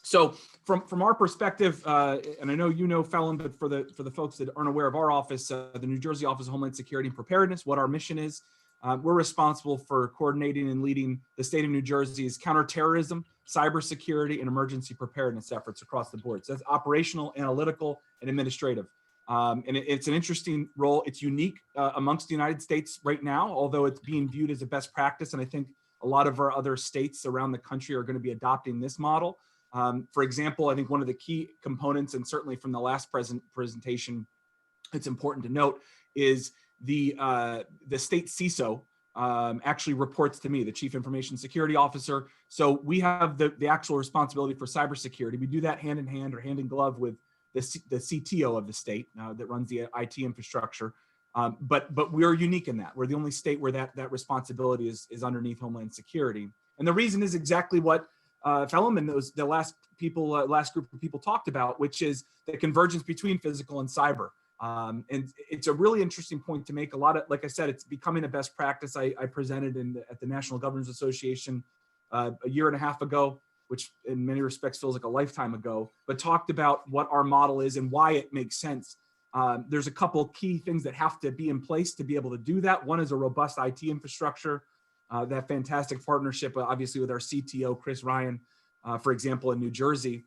So from our perspective, and I know you know, Felon, but for the folks that aren't aware of our office, the New Jersey Office of Homeland Security and Preparedness, what our mission is, we're responsible for coordinating and leading the state of New Jersey's counterterrorism, cybersecurity, and emergency preparedness efforts across the board. So that's operational, analytical, and administrative. And it's an interesting role. It's unique amongst the United States right now, although it's being viewed as a best practice. And I think a lot of our other states around the country are going to be adopting this model. For example, I think one of the key components, and certainly from the last presentation, it's important to note, is the state CISO actually reports to me, the Chief Information Security Officer. So we have the actual responsibility for cybersecurity. We do that hand in hand or hand in glove with the CTO of the state that runs the IT infrastructure. But we're unique in that. We're the only state where that responsibility is underneath Homeland Security. And the reason is exactly what Felon and the last group of people talked about, which is the convergence between physical and cyber. And it's a really interesting point to make. A lot of, like I said, it's becoming a best practice. I presented at the National Governors Association a year and a half ago, which in many respects feels like a lifetime ago, but talked about what our model is and why it makes sense. There's a couple key things that have to be in place to be able to do that. One is a robust IT infrastructure, that fantastic partnership, obviously, with our CTO, Chris Ryan, for example, in New Jersey,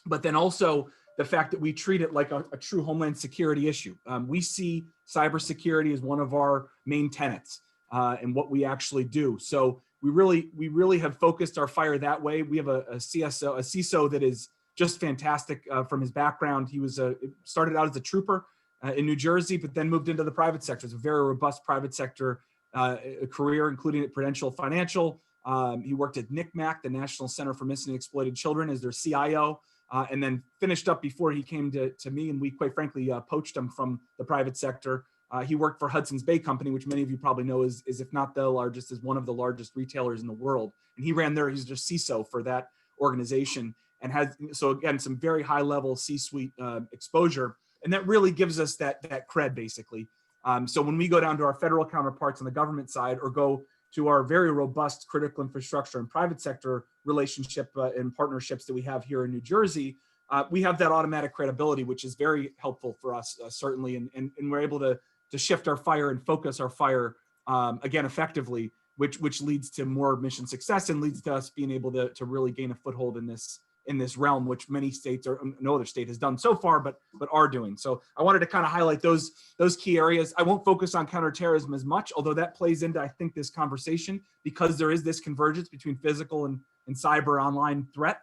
but then also the fact that we treat it like a true Homeland Security issue. We see cybersecurity as one of our main tenets and what we actually do. So we really have focused our fire that way. We have a CISO that is just fantastic from his background. He was started out as a trooper in New Jersey, but then moved into the private sector. It's a very robust private sector career, including at Prudential Financial. He worked at NCMAC, the National Center for Missing and Exploited Children, as their CIO, and then finished up before he came to me, and we quite frankly poached him from the private sector. He worked for Hudson's Bay Company, which many of you probably know is if not the largest, is one of the largest retailers in the world. And he's their CISO for that organization, and has, so again, some very high level C-suite exposure. And that really gives us that cred, basically. So when we go down to our federal counterparts on the government side, or go to our very robust critical infrastructure and private sector relationship and partnerships that we have here in New Jersey, we have that automatic credibility, which is very helpful for us, certainly. And we're able to shift our fire and focus our fire, again, effectively, which leads to more mission success and leads to us being able to really gain a foothold in this realm, which many states or no other state has done so far, but are doing. So I wanted to kind of highlight those key areas. I won't focus on counterterrorism as much, although that plays into, I think, this conversation, because there is this convergence between physical and cyber online threat.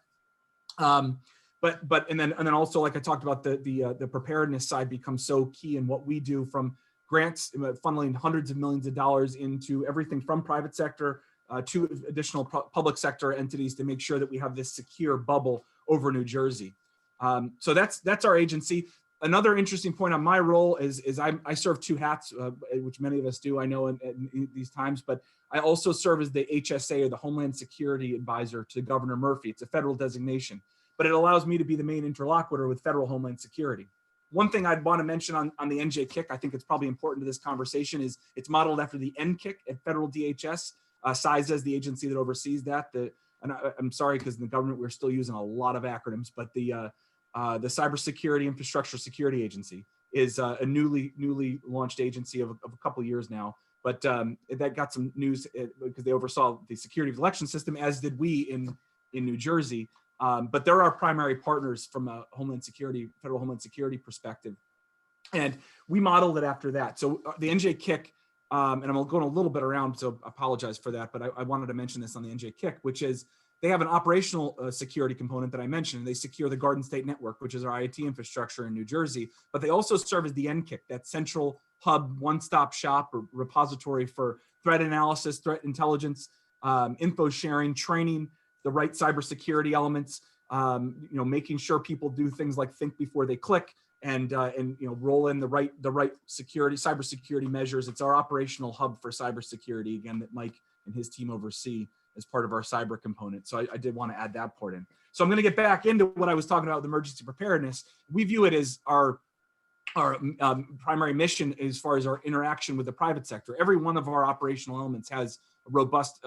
And then also, like I talked about, the preparedness side becomes so key in what we do, from grants, funneling hundreds of millions of dollars into everything from private sector to additional public sector entities, to make sure that we have this secure bubble over New Jersey. So that's our agency. Another interesting point on my role is I serve two hats, which many of us do, I know, in these times, but I also serve as the HSA, or the Homeland Security Advisor to Governor Murphy. It's a federal designation, but it allows me to be the main interlocutor with federal Homeland Security. One thing I'd want to mention on the NJ-KIC, I think it's probably important to this conversation, is it's modeled after the NKIC at federal DHS. CISA is the agency that oversees that. And I'm sorry, because in the government we're still using a lot of acronyms, but the Cybersecurity Infrastructure Security Agency is a newly launched agency of a couple of years now. But that got some news because they oversaw the security of the election system, as did we in New Jersey. But they're our primary partners from a federal Homeland Security perspective. And we modeled it after that. So the NJ-KIC, and I'm going a little bit around, so I apologize for that, but I wanted to mention this on the NJ-KIC, which is they have an operational security component that I mentioned. They secure the Garden State Network, which is our IT infrastructure in New Jersey, but they also serve as the NKIC, that central hub, one-stop shop or repository for threat analysis, threat intelligence, info sharing, training, the right cybersecurity elements, making sure people do things like think before they click, and roll in the right cybersecurity measures. It's our operational hub for cybersecurity, again, that Mike and his team oversee as part of our cyber component. So I did want to add that part in. So I'm going to get back into what I was talking about with emergency preparedness. We view it as our primary mission as far as our interaction with the private sector. Every one of our operational elements has a robust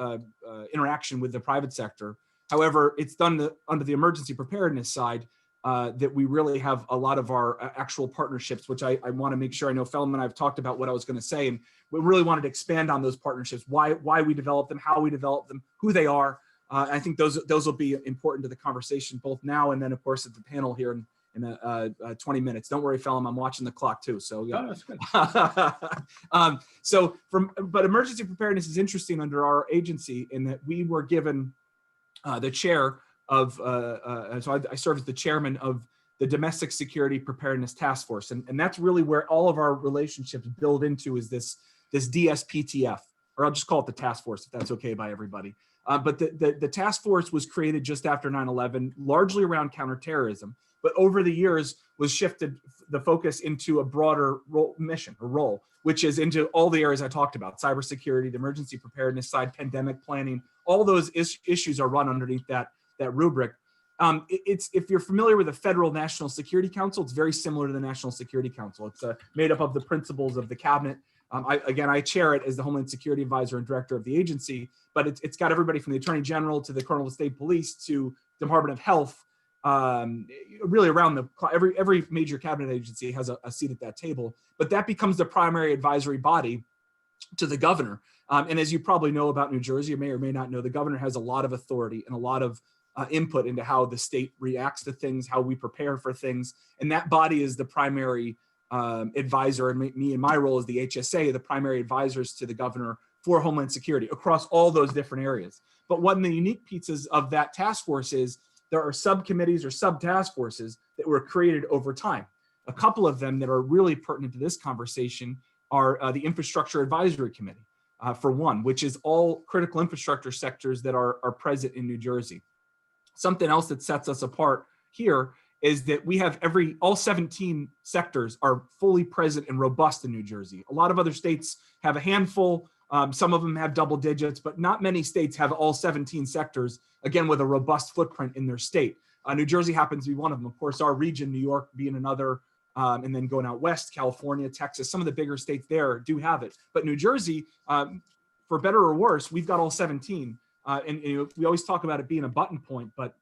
interaction with the private sector. However, it's done under the emergency preparedness side that we really have a lot of our actual partnerships, which I want to make sure. I know Phelim and I have talked about what I was going to say, and we really wanted to expand on those partnerships, why we develop them, how we develop them, who they are. I think those will be important to the conversation, both now and then, of course, at the panel here in 20 minutes. Don't worry, Phelim, I'm watching the clock too. So yeah. Oh, that's good. But emergency preparedness is interesting under our agency in that we were given the chair of, so I serve as the chairman of the Domestic Security Preparedness Task Force. And that's really where all of our relationships build into is this DSPTF, or I'll just call it the task force, if that's okay by everybody. But the task force was created just after 9/11, largely around counterterrorism, but over the years was shifted the focus into a broader role, which is into all the areas I talked about: cybersecurity, the emergency preparedness side, pandemic planning. All those issues are run underneath that rubric. If you're familiar with the Federal National Security Council, it's very similar to the National Security Council. It's made up of the principals of the cabinet. I chair it as the Homeland Security Advisor and Director of the agency, but it's got everybody from the Attorney General to the Colonel of State Police to Department of Health. Really around every major cabinet agency has a seat at that table, but that becomes the primary advisory body to the governor. And as you probably know about New Jersey, you may or may not know, the governor has a lot of authority and a lot of input into how the state reacts to things, how we prepare for things. And that body is the primary advisor, and me and my role as the HSA, the primary advisors to the governor for Homeland Security across all those different areas. But one of the unique pieces of that task force is there are subcommittees or sub-task forces that were created over time. A couple of them that are really pertinent to this conversation are the Infrastructure Advisory Committee, for one, which is all critical infrastructure sectors that are present in New Jersey. Something else that sets us apart here is that we have all 17 sectors are fully present and robust in New Jersey. A lot of other states have a handful. Some of them have double digits, but not many states have all 17 sectors, again, with a robust footprint in their state. New Jersey happens to be one of them. Of course, our region, New York being another, and then going out west, California, Texas, some of the bigger states there do have it. But New Jersey, for better or worse, we've got all 17. And we always talk about it being a button point, but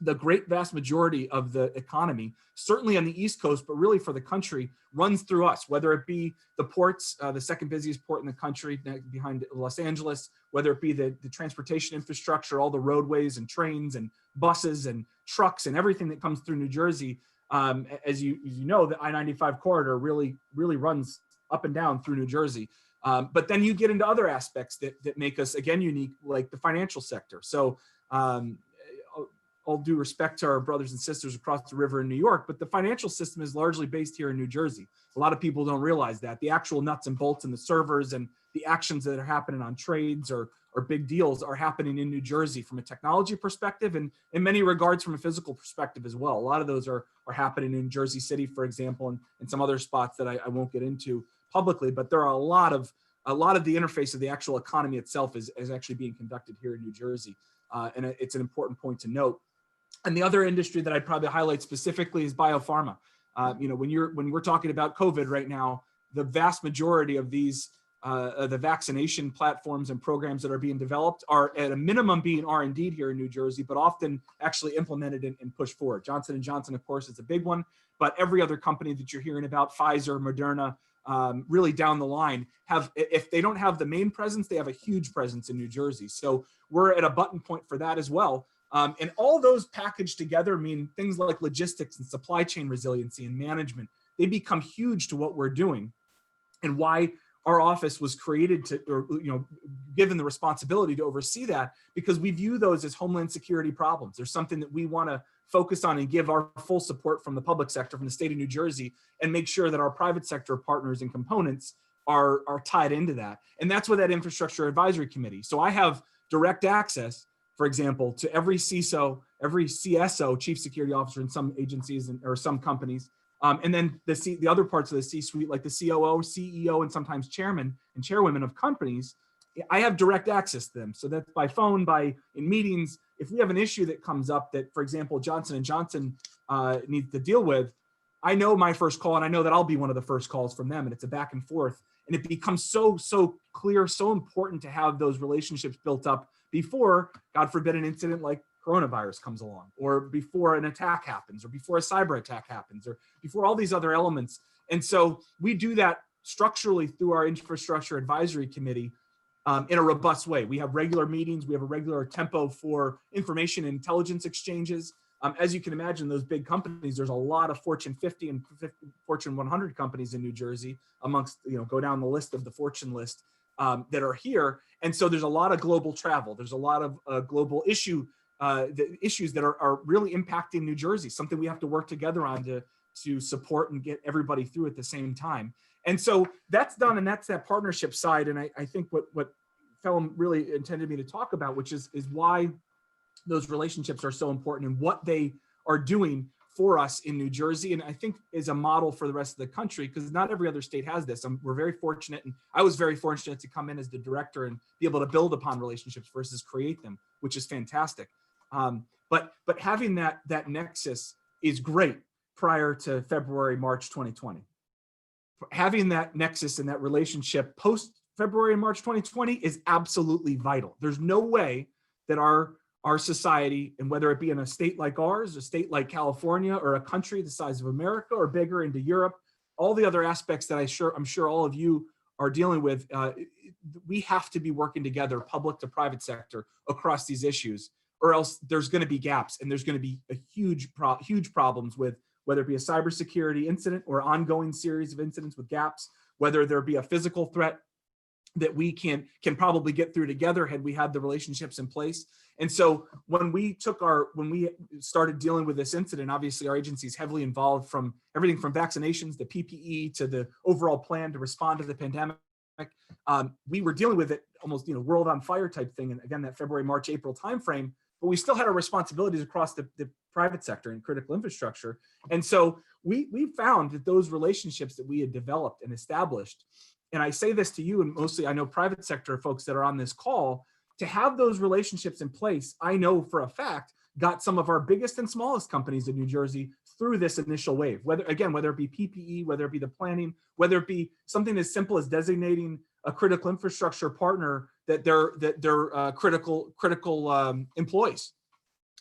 the great vast majority of the economy, certainly on the East Coast, but really for the country, runs through us, whether it be the ports, the second busiest port in the country behind Los Angeles, whether it be the transportation infrastructure, all the roadways and trains and buses and trucks and everything that comes through New Jersey. As you know, the I-95 corridor really runs up and down through New Jersey. But then you get into other aspects that make us, again, unique, like the financial sector. So all due respect to our brothers and sisters across the river in New York, but the financial system is largely based here in New Jersey. A lot of people don't realize that. The actual nuts and bolts and the servers and the actions that are happening on trades or big deals are happening in New Jersey from a technology perspective, and in many regards from a physical perspective as well. A lot of those are happening in Jersey City, for example, and some other spots that I won't get into publicly, but there are a lot of the interface of the actual economy itself is actually being conducted here in New Jersey. And it's an important point to note. And the other industry that I'd probably highlight specifically is biopharma. When we're talking about COVID right now, the vast majority of these the vaccination platforms and programs that are being developed are at a minimum being R&D'd here in New Jersey, but often actually implemented and pushed forward. Johnson & Johnson, of course, is a big one, but every other company that you're hearing about, Pfizer, Moderna, really down the line, if they don't have the main presence, they have a huge presence in New Jersey. So we're at a button point for that as well. And all those packaged together mean things like logistics and supply chain resiliency and management. They become huge to what we're doing, and why our office was created given the responsibility to oversee that, because we view those as Homeland Security problems. There's something that we want to focus on and give our full support from the public sector, from the state of New Jersey, and make sure that our private sector partners and components are tied into that. And that's with that Infrastructure Advisory Committee. So I have direct access, for example, to every CISO, every CSO, Chief Security Officer in some agencies or some companies, and then the other parts of the C-suite, like the COO, CEO, and sometimes chairman and chairwomen of companies. I have direct access to them. So that's by phone, in meetings. If we have an issue that comes up that, for example, Johnson & Johnson needs to deal with, I know my first call, and I know that I'll be one of the first calls from them, and it's a back and forth. And it becomes so clear, so important to have those relationships built up before, God forbid, an incident like coronavirus comes along, or before an attack happens, or before a cyber attack happens, or before all these other elements. And so we do that structurally through our infrastructure advisory committee in a robust way. We have regular meetings. We have a regular tempo for information and intelligence exchanges. As you can imagine, those big companies, there's a lot of Fortune 50 and Fortune 100 companies in New Jersey amongst, go down the list of the Fortune list that are here. And so there's a lot of global travel. There's a lot of global issues that are really impacting New Jersey, something we have to work together on to support and get everybody through at the same time. And so that's done, and that's that partnership side. And I think what Phelim really intended me to talk about, which is why those relationships are so important and what they are doing for us in New Jersey. And I think is a model for the rest of the country, because not every other state has this. We're very fortunate, and I was very fortunate to come in as the director and be able to build upon relationships versus create them, which is fantastic. But having that nexus is great prior to February, March 2020. Having that nexus and that relationship post February and March 2020 is absolutely vital. There's no way that our society, and whether it be in a state like ours, a state like California, or a country the size of America or bigger into Europe, all the other aspects that I'm sure all of you are dealing with, we have to be working together, public to private sector, across these issues, or else there's going to be gaps, and there's going to be a huge problems with whether it be a cybersecurity incident or ongoing series of incidents with gaps, whether there be a physical threat that we can probably get through together had we had the relationships in place. And so when we started dealing with this incident, obviously our agency is heavily involved, from everything from vaccinations to PPE to the overall plan to respond to the pandemic. We were dealing with it almost, world on fire type thing. And again, that February, March, April timeframe, but we still had our responsibilities across the private sector and critical infrastructure. And so we found that those relationships that we had developed and established, and I say this to you, and mostly I know private sector folks that are on this call, to have those relationships in place, I know for a fact, got some of our biggest and smallest companies in New Jersey through this initial wave. Whether it be PPE, whether it be the planning, whether it be something as simple as designating a critical infrastructure partner that they're critical employees.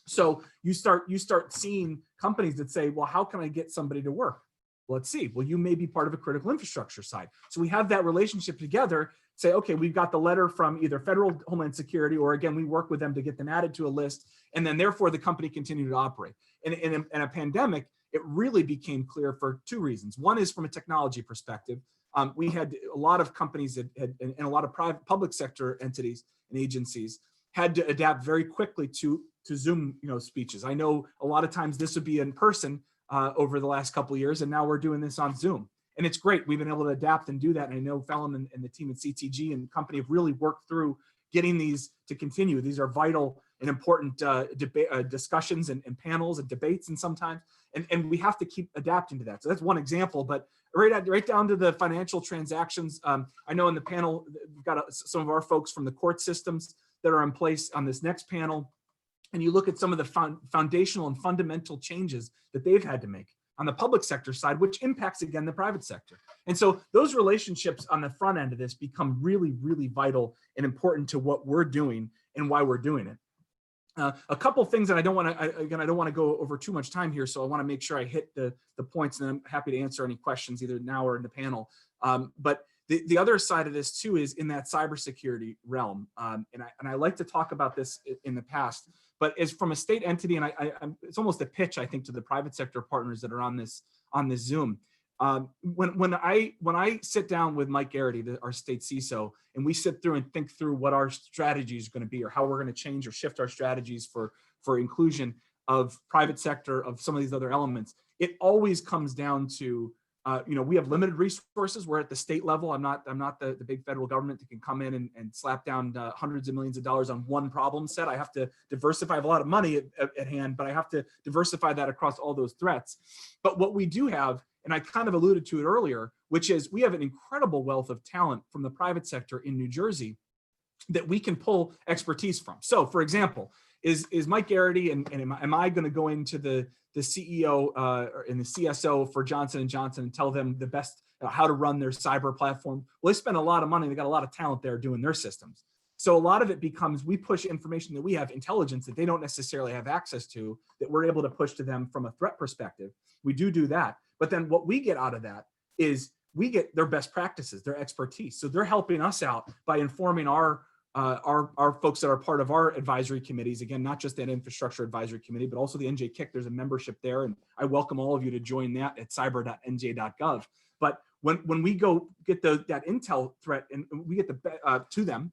So you start seeing companies that say, well, how can I get somebody to work? Let's see. Well, you may be part of a critical infrastructure side. So we have that relationship together, say, okay, we've got the letter from either federal Homeland Security, or again, we work with them to get them added to a list, and then therefore the company continued to operate. And in a pandemic, it really became clear for two reasons. One is from a technology perspective. We had a lot of companies that and a lot of public sector entities and agencies had to adapt very quickly to Zoom speeches. I know a lot of times this would be in person over the last couple of years, and now we're doing this on Zoom. And it's great. We've been able to adapt and do that. And I know Phelim and the team at CTG and company have really worked through getting these to continue. These are vital and important discussions and panels and debates, and sometimes, and we have to keep adapting to that. So that's one example, but right down to the financial transactions. I know in the panel, we've got some of our folks from the court systems that are in place on this next panel. And you look at some of the foundational and fundamental changes that they've had to make on the public sector side, which impacts, again, the private sector. And so those relationships on the front end of this become really, really vital and important to what we're doing and why we're doing it. A couple of things that I don't want to go over too much time here, so I want to make sure I hit the points, and I'm happy to answer any questions either now or in the panel. But the other side of this too is in that cybersecurity realm, and I like to talk about this in the past, but as from a state entity, and it's almost a pitch, I think, to the private sector partners that are on this Zoom. When I sit down with Mike Garrity, our state CISO, and we sit through and think through what our strategy is going to be, or how we're going to change or shift our strategies for inclusion of private sector, of some of these other elements, it always comes down to, we have limited resources. We're at the state level. I'm not the big federal government that can come in and slap down hundreds of millions of dollars on one problem set. I have to diversify. I have a lot of money at hand, but I have to diversify that across all those threats. But what we do have, and I kind of alluded to it earlier, which is we have an incredible wealth of talent from the private sector in New Jersey that we can pull expertise from. So, for example, is Mike Garrity and am I going to go into the CEO and the CSO for Johnson & Johnson and tell them the best how to run their cyber platform? Well, they spend a lot of money. They got a lot of talent there doing their systems. So a lot of it becomes, we push information that we have, intelligence that they don't necessarily have access to, that we're able to push to them from a threat perspective. We do that. But then what we get out of that is we get their best practices, their expertise. So they're helping us out by informing our folks that are part of our advisory committees. Again, not just that infrastructure advisory committee, but also the NJ-KIC. There's a membership there, and I welcome all of you to join that at cyber.nj.gov. But when we go get that intel threat and we get to them,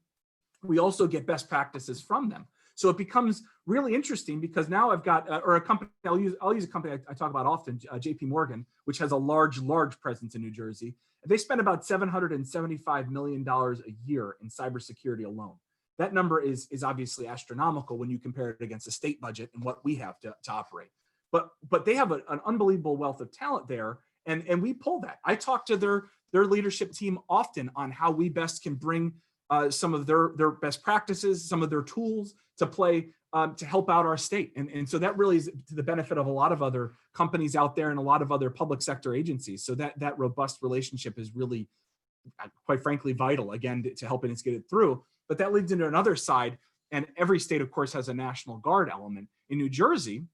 we also get best practices from them. So it becomes really interesting because now I've got, or a company, I'll use a company I talk about often, JP Morgan, which has a large presence in New Jersey. They spend about $775 million a year in cybersecurity alone. That number is obviously astronomical when you compare it against the state budget and what we have to operate. But they have an unbelievable wealth of talent there, and we pull that. I talk to their leadership team often on how we best can bring some of their best practices, some of their tools to play to help out our state. And so that really is to the benefit of a lot of other companies out there and a lot of other public sector agencies. So that robust relationship is really, quite frankly, vital, again, to helping us get it through. But that leads into another side. And every state, of course, has a National Guard element. In New Jersey,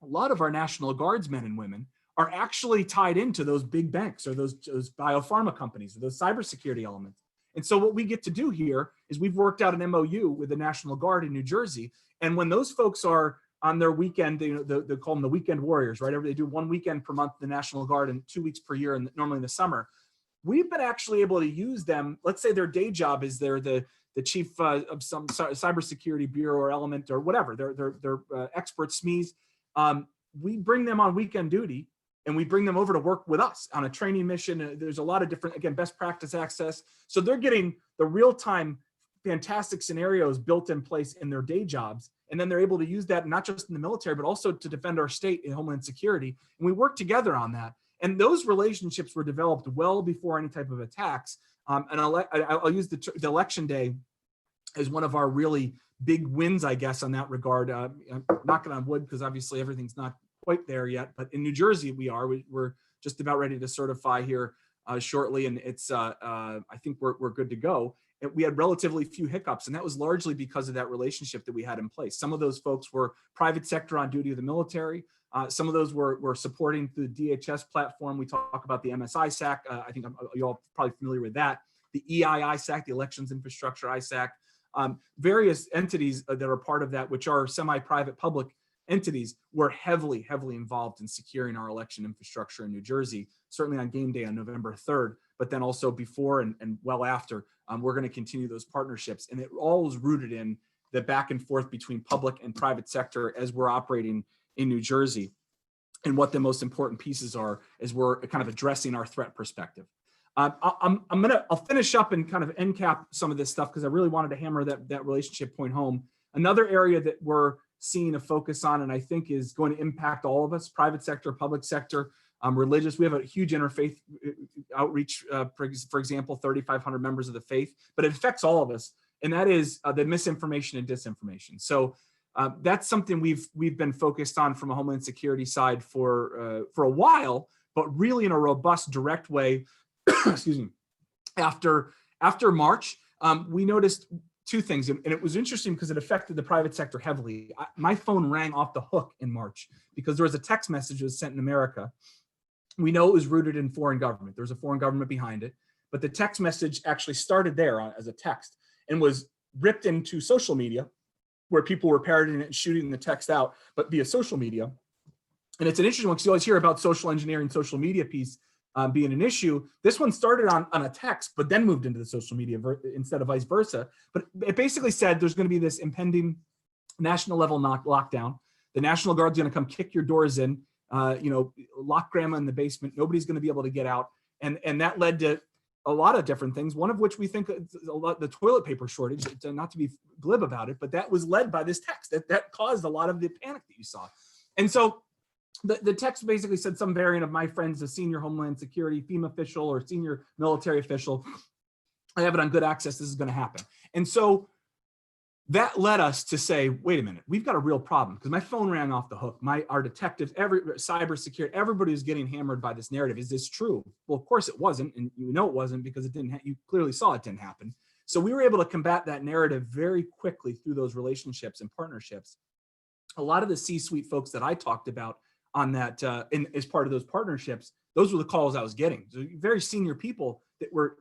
a lot of our National Guardsmen and women are actually tied into those big banks or those biopharma companies, or those cybersecurity elements. And so what we get to do here is we've worked out an MOU with the National Guard in New Jersey. And when those folks are on their weekend, they call them the weekend warriors, right? They do one weekend per month, the National Guard, and 2 weeks per year, and normally in the summer. We've been actually able to use them. Let's say their day job is they're the chief of some cybersecurity bureau or element or whatever. They're expert SMEs. We bring them on weekend duty, and we bring them over to work with us on a training mission. There's a lot of different, again, best practice access. So they're getting the real-time fantastic scenarios built in place in their day jobs. And then they're able to use that not just in the military, but also to defend our state in Homeland Security. And we work together on that. And those relationships were developed well before any type of attacks. And I'll use the election day as one of our really big wins, I guess, on that regard. I'm knocking on wood because obviously everything's not quite there yet, but in New Jersey we are. We're just about ready to certify here shortly, and it's I think we're good to go. And we had relatively few hiccups, and that was largely because of that relationship that we had in place. Some of those folks were private sector on duty of the military. Some of those were supporting the DHS platform. We talk about the MSI SAC. I think you're all probably familiar with that. The EI ISAC, the Elections Infrastructure ISAC. Various entities that are part of that, which are semi-private public entities, were heavily involved in securing our election infrastructure in New Jersey, certainly on game day on November 3rd, but then also before and well after. We're going to continue those partnerships. And it all is rooted in the back and forth between public and private sector as we're operating in New Jersey, and what the most important pieces are as we're kind of addressing our threat perspective. I'll finish up and kind of end cap some of this stuff because I really wanted to hammer that relationship point home. Another area that we're seeing a focus on, and I think is going to impact all of us, private sector, public sector, religious. We have a huge interfaith outreach, for example, 3,500 members of the faith, but it affects all of us, and that is the misinformation and disinformation. So that's something we've been focused on from a Homeland Security side for a while, but really in a robust, direct way. Excuse me. After March, we noticed two things, and it was interesting because it affected the private sector heavily. My phone rang off the hook in March because there was a text message that was sent in America. We know it was rooted in foreign government. There's a foreign government behind it, but the text message actually started there as a text and was ripped into social media, where people were parodying it and shooting the text out, but via social media. And it's an interesting one because you always hear about social engineering, social media piece being an issue. This one started on a text, but then moved into the social media instead of vice versa. But it basically said there's going to be this impending national level lockdown. The National Guard's going to come kick your doors in, lock grandma in the basement. Nobody's going to be able to get out. And that led to a lot of different things, one of which we think the toilet paper shortage, not to be glib about it, but that was led by this text that caused a lot of the panic that you saw. And so the text basically said some variant of, "My friend's a senior Homeland Security FEMA official or senior military official. I have it on good access. This is going to happen." And so that led us to say, wait a minute, we've got a real problem, because my phone rang off the hook. Our detectives, cybersecurity, everybody was getting hammered by this narrative. Is this true? Well, of course it wasn't, and you know it wasn't because it didn't. You clearly saw it didn't happen. So we were able to combat that narrative very quickly through those relationships and partnerships. A lot of the C-suite folks that I talked about on that, as part of those partnerships, those were the calls I was getting. So very senior people that were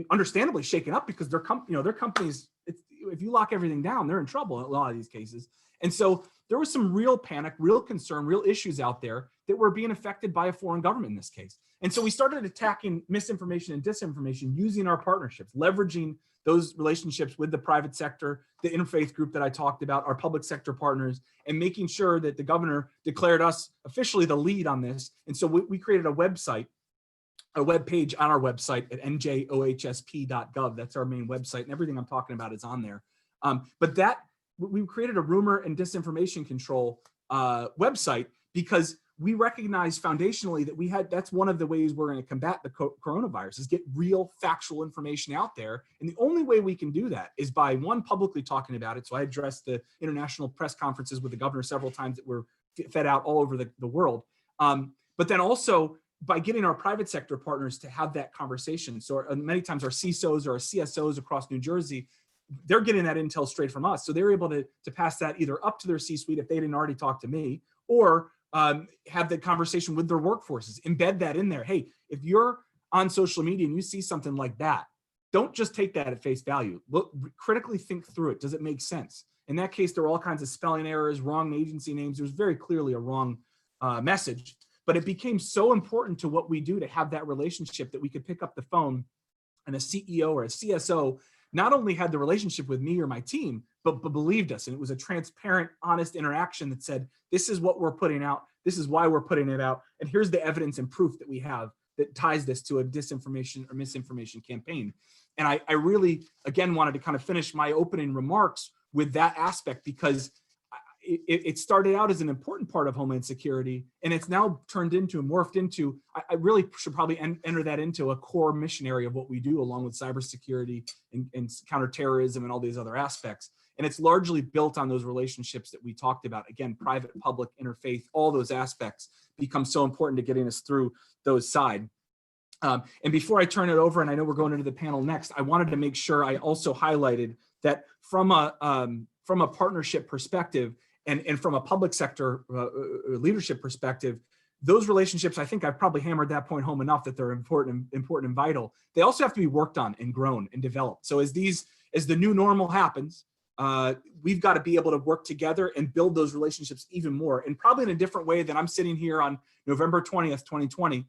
understandably shaken up because their companies, if you lock everything down, they're in trouble in a lot of these cases. And so there was some real panic, real concern, real issues out there that were being affected by a foreign government in this case. And so we started attacking misinformation and disinformation using our partnerships, leveraging those relationships with the private sector, the interfaith group that I talked about, our public sector partners, and making sure that the governor declared us officially the lead on this. And so we created a website, a web page on our website at njohsp.gov. That's our main website, and everything I'm talking about is on there. But we created a rumor and disinformation control website because we recognize foundationally that that's one of the ways we're going to combat the coronavirus, is get real factual information out there. And the only way we can do that is by, one, publicly talking about it. So I addressed the international press conferences with the governor several times that were fed out all over the world. But then also by getting our private sector partners to have that conversation. So many times our CISOs or our CSOs across New Jersey, they're getting that intel straight from us. So they're able to pass that either up to their C-suite if they didn't already talk to me, or have the conversation with their workforces, embed that in there. Hey, if you're on social media and you see something like that, don't just take that at face value. Look, critically think through it. Does it make sense? In that case, there were all kinds of spelling errors, wrong agency names. There was very clearly a wrong message, but it became so important to what we do to have that relationship that we could pick up the phone and a CEO or a CSO not only had the relationship with me or my team, but believed us. And it was a transparent, honest interaction that said, this is what we're putting out. This is why we're putting it out. And here's the evidence and proof that we have that ties this to a disinformation or misinformation campaign. And I really, again, wanted to kind of finish my opening remarks with that aspect, because it started out as an important part of Homeland Security, and it's now turned into, morphed into, I really should probably enter that into a core mission area of what we do, along with cybersecurity and counterterrorism and all these other aspects. And it's largely built on those relationships that we talked about. Again, private, public, interfaith, all those aspects become so important to getting us through those side. And before I turn it over, and I know we're going into the panel next, I wanted to make sure I also highlighted that from a partnership perspective, and from a public sector leadership perspective, those relationships, I think I've probably hammered that point home enough that they're important and vital. They also have to be worked on and grown and developed. So as the new normal happens, we've got to be able to work together and build those relationships even more, and probably in a different way than I'm sitting here on November 20th, 2020.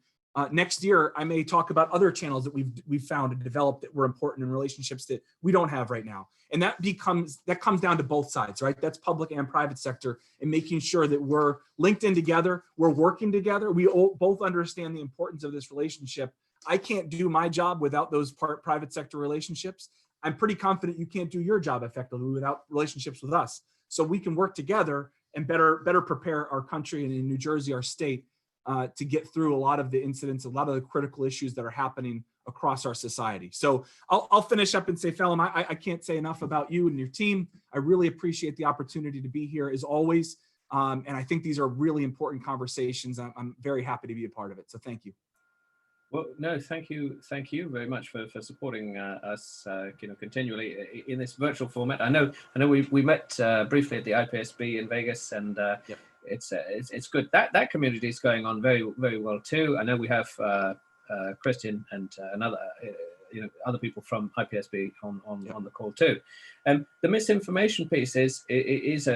Next year, I may talk about other channels that we've found and developed that were important in relationships that we don't have right now. And that comes down to both sides, right? That's public and private sector, and making sure that we're linked in together, we're working together. We both understand the importance of this relationship. I can't do my job without those private sector relationships. I'm pretty confident you can't do your job effectively without relationships with us. So we can work together and better prepare our country, and in New Jersey, our state, to get through a lot of the incidents, a lot of the critical issues that are happening across our society. So I'll finish up and say, Phelim, I can't say enough about you and your team. I really appreciate the opportunity to be here as always. And I think these are really important conversations. I'm very happy to be a part of it. So thank you. Well, no, thank you very much for supporting us, continually in this virtual format. I know we met briefly at the IPSB in Vegas, and Yep. It's good. That community is going on very, very well too. I know we have Christian and another other people from IPSB on the call too. And the misinformation piece is it's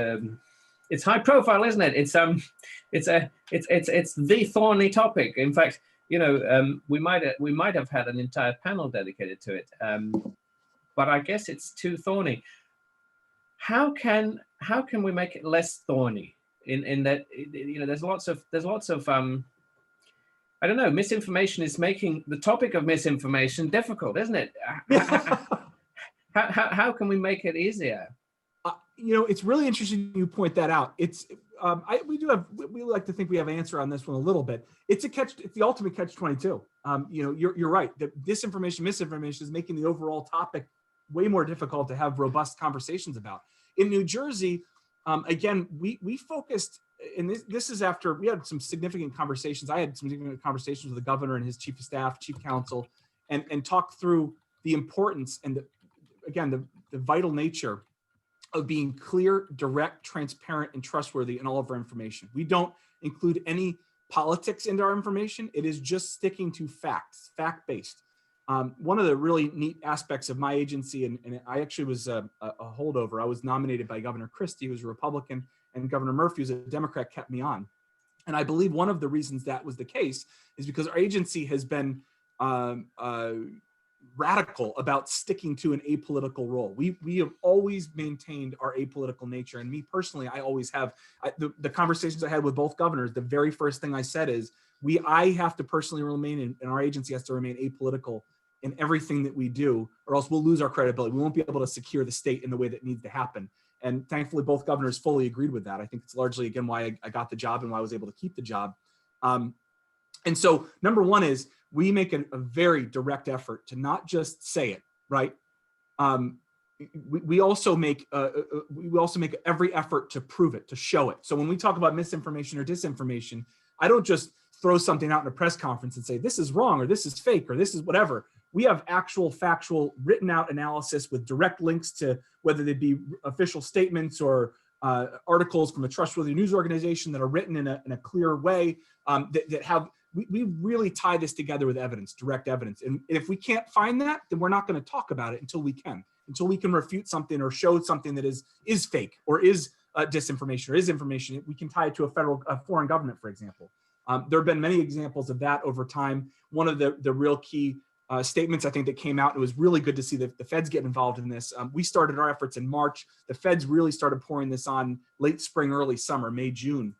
high profile, isn't it? It's the thorny topic. In fact, we might have had an entire panel dedicated to it, but I guess it's too thorny. How can we make it less thorny? In that, there's lots of I don't know, misinformation is making the topic of misinformation difficult, isn't it? How can we make it easier? It's really interesting you point that out. It's we like to think we have an answer on this one a little bit. It's the ultimate catch-22. You're right. That disinformation, misinformation is making the overall topic way more difficult to have robust conversations about. In New Jersey, again, we focused, and this is after we had some significant conversations. I had some significant conversations with the governor and his chief of staff, chief counsel, and talked through the importance and again, the vital nature of being clear, direct, transparent, and trustworthy in all of our information. We don't include any politics into our information. It is just sticking to facts, fact-based. One of the really neat aspects of my agency, and I actually was a holdover. I was nominated by Governor Christie, who's a Republican, and Governor Murphy, who's a Democrat, kept me on. And I believe one of the reasons that was the case is because our agency has been radical about sticking to an apolitical role. We have always maintained our apolitical nature. And me personally, I always have. The conversations I had with both governors, the very first thing I said is, I have to personally remain, and our agency has to remain apolitical in everything that we do, or else we'll lose our credibility. We won't be able to secure the state in the way that needs to happen. And thankfully, both governors fully agreed with that. I think it's largely, again, why I got the job and why I was able to keep the job. And so number one is we make a very direct effort to not just say it, right? We also make every effort to prove it, to show it. So when we talk about misinformation or disinformation, I don't just throw something out in a press conference and say, this is wrong, or this is fake, or this is whatever. We have actual, factual, written out analysis with direct links to whether they be official statements or articles from a trustworthy news organization that are written in a clear way, that have, we really tie this together with evidence, direct evidence. And if we can't find that, then we're not going to talk about it until we can refute something or show something that is fake or is disinformation or is information. We can tie it to a foreign government, for example. There have been many examples of that over time. One of the real key statements I think that came out, it was really good to see the feds get involved in this. We started our efforts in March. The feds really started pouring this on late spring, early summer, May, June.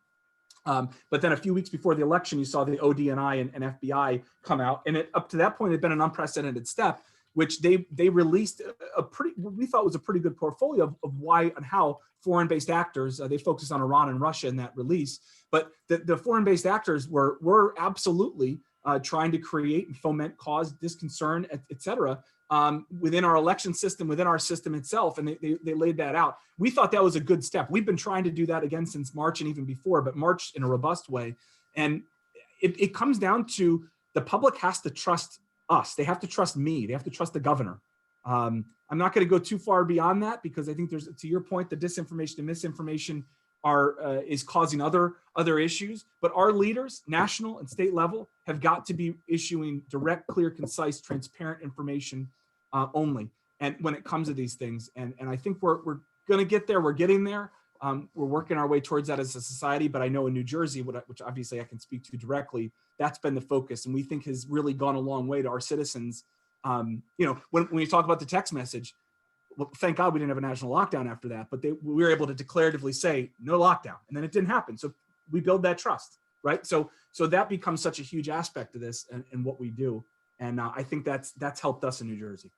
But then a few weeks before the election, you saw the ODNI and FBI come out. And up to that point, it had been an unprecedented step, which they released we thought was a pretty good portfolio of why and how foreign-based actors, they focused on Iran and Russia in that release, but the foreign-based actors were absolutely trying to create and foment, cause disconcern, et cetera, within our election system, within our system itself, and they laid that out. We thought that was a good step. We've been trying to do that again since March and even before, but March in a robust way. And it comes down to the public has to trust us. They have to trust me. They have to trust the governor. I'm not going to go too far beyond that because I think there's, to your point, the disinformation and misinformation is causing other issues. But our leaders, national and state level, have got to be issuing direct, clear, concise, transparent information only. And when it comes to these things, and I think we're going to get there. We're getting there. We're working our way towards that as a society. But I know in New Jersey, which obviously I can speak to directly, that's been the focus, and we think has really gone a long way to our citizens. When you talk about the text message, well, thank God we didn't have a national lockdown after that, but we were able to declaratively say no lockdown, and then it didn't happen. So we build that trust, right? So that becomes such a huge aspect of this and what we do, and I think that's helped us in New Jersey.